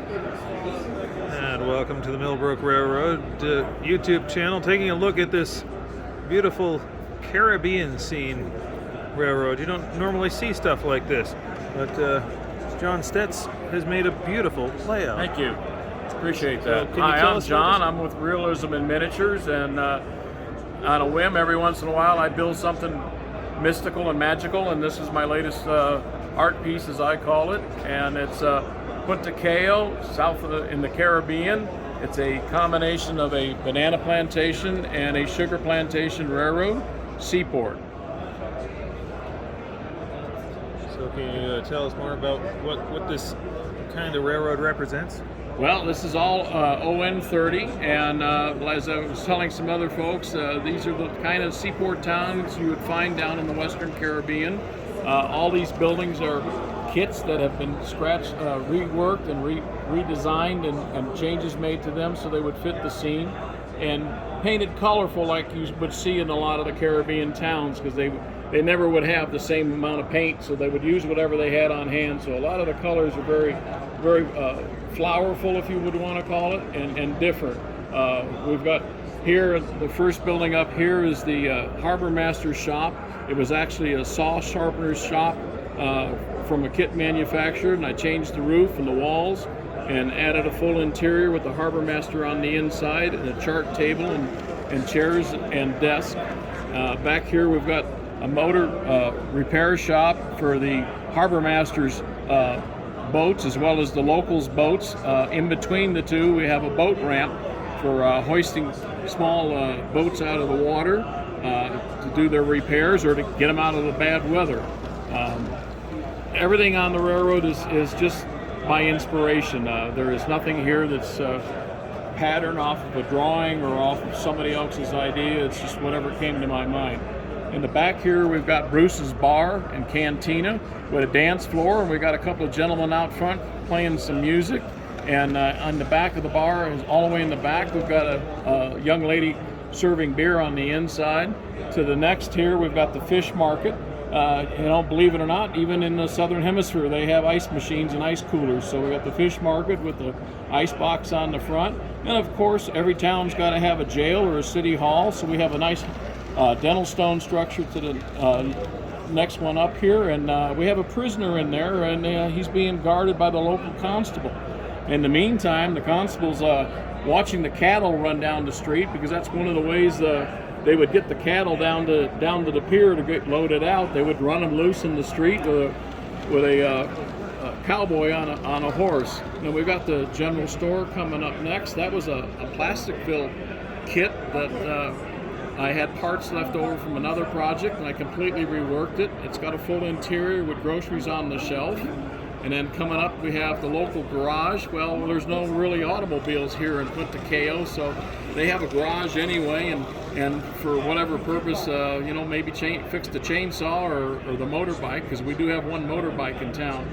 And welcome to the Millbrook Railroad YouTube channel, taking a look at this beautiful Caribbean scene railroad. You don't normally see stuff like this, but John Stetz has made a beautiful layout. Thank you. Appreciate that. Can you Hi, tell I'm us John. I'm with Realism in Miniatures, and on a whim, every once in a while, I build something mystical and magical, and this is my latest art piece, as I call it, and it's Punta Cayo, in the Caribbean. It's a combination of a banana plantation and a sugar plantation railroad seaport. So can you tell us more about what this kind of railroad represents? Well, this is all On30, and as I was telling some other folks, these are the kind of seaport towns you would find down in the Western Caribbean. All these buildings are kits that have been scratched, reworked, and redesigned, and changes made to them so they would fit the scene, and painted colorful like you would see in a lot of the Caribbean towns, because they never would have the same amount of paint, so they would use whatever they had on hand. So a lot of the colors are very flowerful, if you would want to call it, and different. We've got here, the first building up here is the harbor master's shop. It was actually a saw sharpener's shop from a kit manufacturer, and I changed the roof and the walls and added a full interior with the harbor master on the inside, and a chart table and chairs and desk. Back here we've got a motor repair shop for the harbor master's boats, as well as the locals' boats. In between the two, we have a boat ramp for hoisting small boats out of the water to do their repairs or to get them out of the bad weather. Everything on the railroad is just by inspiration. There is nothing here that's patterned off of a drawing or off of somebody else's idea. It's just whatever came to my mind. In the back here, we've got Bruce's Bar and Cantina with a dance floor, and we've got a couple of gentlemen out front playing some music. And on the back of the bar, all the way in the back, we've got a young lady serving beer on the inside. To the next here, we've got the fish market. Believe it or not, even in the southern hemisphere, they have ice machines and ice coolers. So we got the fish market with the ice box on the front. And of course, every town's got to have a jail or a city hall. So we have a nice dental stone structure to the next one up here, and we have a prisoner in there, and he's being guarded by the local constable. In the meantime, the constable's watching the cattle run down the street, because that's one of the ways they would get the cattle down to the pier to get loaded out. They would run them loose in the street with a cowboy on a horse. And we've got the general store coming up next. That was a plastic fill kit that I had parts left over from another project, and I completely reworked it. It's got a full interior with groceries on the shelf. And then coming up, we have the local garage. Well, there's no really automobiles here in Punta Cayo, so they have a garage anyway, and for whatever purpose, maybe fix the chainsaw or the motorbike, because we do have one motorbike in town.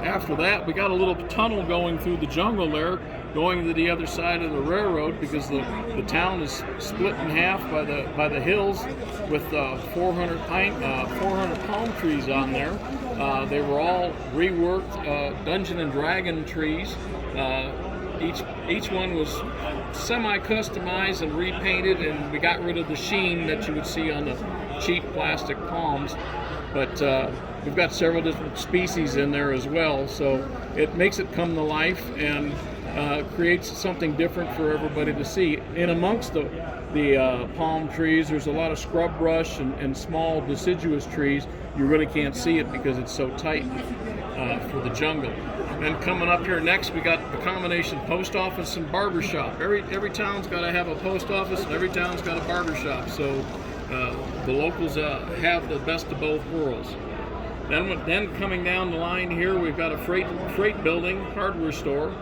After that, we got a little tunnel going through the jungle there, going to the other side of the railroad, because the town is split in half by the hills with 400 palm trees on there. They were all reworked Dungeon and Dragon trees. Each one was semi-customized and repainted, and we got rid of the sheen that you would see on the cheap plastic palms. But we've got several different species in there as well, so it makes it come to life and creates something different for everybody to see. In amongst the palm trees, there's a lot of scrub brush and small deciduous trees. You really can't see it because it's so tight for the jungle. And coming up here next, we got the combination post office and barber shop. Every town's got to have a post office, and every town's got a barber shop. So the locals have the best of both worlds. Then coming down the line here, we've got a freight building, hardware store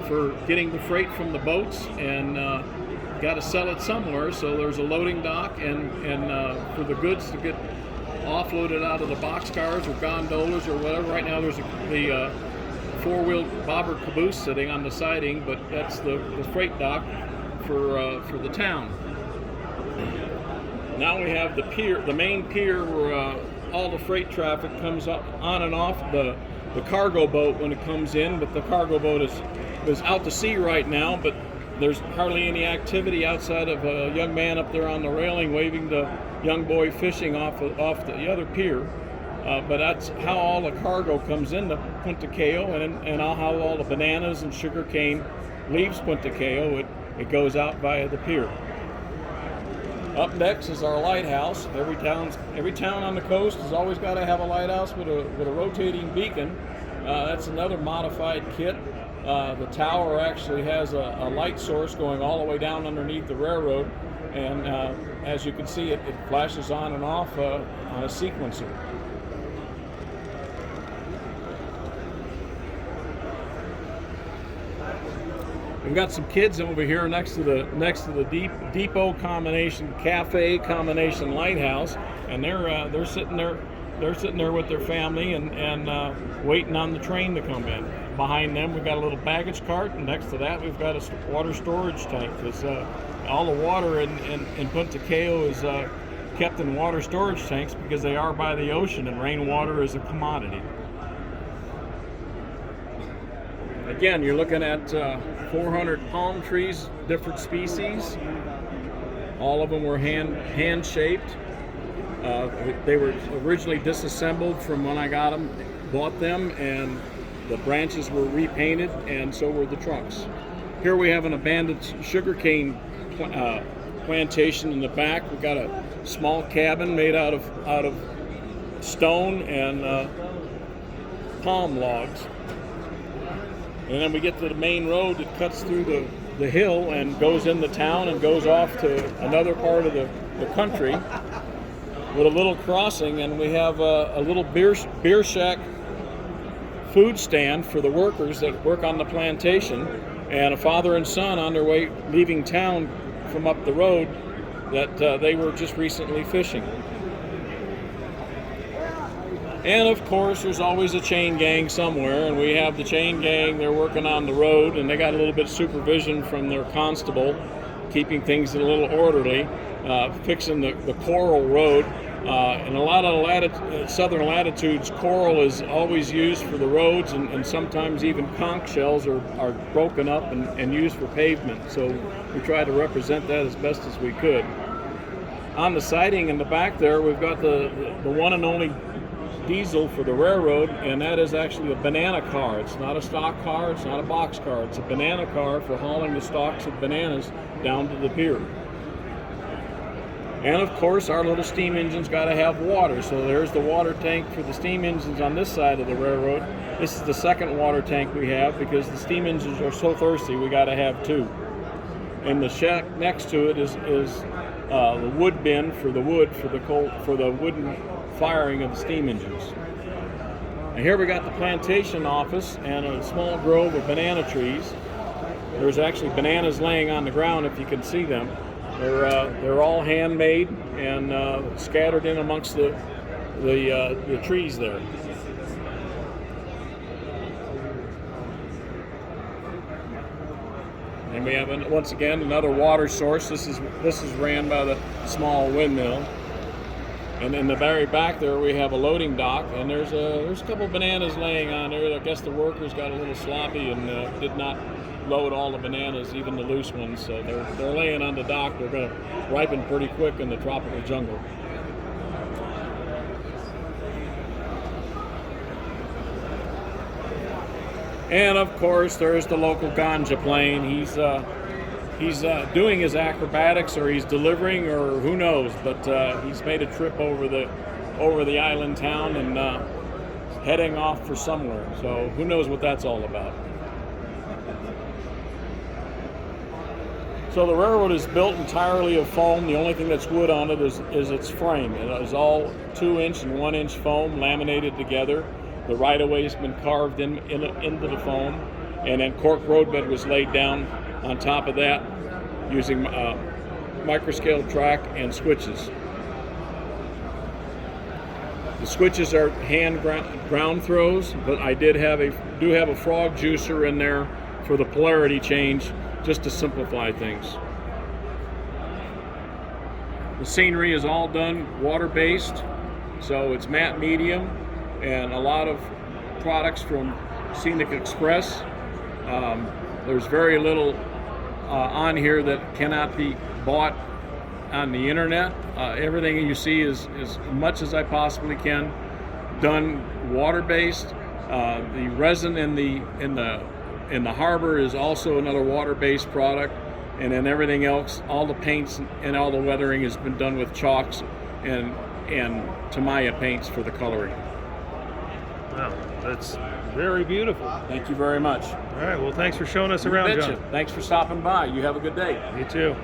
for getting the freight from the boats, and got to sell it somewhere. So there's a loading dock, and for the goods to get offloaded out of the boxcars or gondolas or whatever. Right now there's the four-wheel bobber caboose sitting on the siding, but that's the freight dock for the town. Now we have the pier, the main pier, where all the freight traffic comes up on and off the the cargo boat when it comes in, but the cargo boat is out to sea right now, but there's hardly any activity outside of a young man up there on the railing waving the young boy fishing off the other pier. But that's how all the cargo comes into Punta Cayo, and how all the bananas and sugar cane leaves Punta Cayo. It goes out via the pier. Up next is our lighthouse. Every town on the coast has always got to have a lighthouse with a rotating beacon. That's another modified kit. The tower actually has a light source going all the way down underneath the railroad, and as you can see, it flashes on and off on a sequencer. We've got some kids over here next to the depot combination cafe combination lighthouse, and they're sitting there with their family and waiting on the train to come in. Behind them we've got a little baggage cart, and next to that we've got a water storage tank. Because all the water in Punta Cayo is kept in water storage tanks because they are by the ocean, and rainwater is a commodity. Again, you're looking at 400 palm trees, different species. All of them were hand shaped. They were originally disassembled from when I bought them, and the branches were repainted, and so were the trunks. Here we have an abandoned sugarcane plantation in the back. We've got a small cabin made out of stone and palm logs. And then we get to the main road that cuts through the hill and goes into town and goes off to another part of the country with a little crossing, and we have a little beer shack food stand for the workers that work on the plantation, and a father and son on their way leaving town from up the road that they were just recently fishing. And of course, there's always a chain gang somewhere, and we have the chain gang. They're working on the road, and they got a little bit of supervision from their constable, keeping things a little orderly, fixing the coral road. In a lot of southern latitudes, coral is always used for the roads, and sometimes even conch shells are broken up and used for pavement. So we try to represent that as best as we could. On the siding in the back there, we've got the one and only diesel for the railroad, and that is actually a banana car. It's not a stock car, it's not a box car, it's a banana car for hauling the stalks of bananas down to the pier. And of course, our little steam engine's got to have water, so there's the water tank for the steam engines on this side of the railroad. This is the second water tank we have because the steam engines are so thirsty, we got to have two. And the shack next to it is the wood bin for the wooden firing of the steam engines. And here we got the plantation office and a small grove of banana trees. There's actually bananas laying on the ground if you can see them. They're all handmade and scattered in amongst the trees there. And we have once again another water source. This is ran by the small windmill. And in the very back there, we have a loading dock, and there's a couple bananas laying on there. I guess the workers got a little sloppy and did not load all the bananas, even the loose ones. So they're laying on the dock. They're going to ripen pretty quick in the tropical jungle. And of course, there's the local ganja plane. He's doing his acrobatics, or he's delivering, or who knows, but he's made a trip over the island town and heading off for somewhere. So who knows what that's all about. So the railroad is built entirely of foam. The only thing that's wood on it is its frame. It is all 2-inch and 1-inch foam laminated together. The right-of-way has been carved into the foam, and then cork roadbed was laid down on top of that using microscale track and switches. The switches are hand ground throws, but I do have a frog juicer in there for the polarity change, just to simplify things. The scenery is all done water-based, so it's matte medium and a lot of products from Scenic Express. There's very little on here that cannot be bought on the internet. Everything you see is as much as I possibly can done water-based. The resin in the harbor is also another water-based product, and then everything else, all the paints and all the weathering has been done with chalks and Tamaya paints for the coloring. Wow, that's very beautiful. Thank you very much. All right, well, thanks for showing us around, You betcha. John. Thanks for stopping by. You have a good day. You too.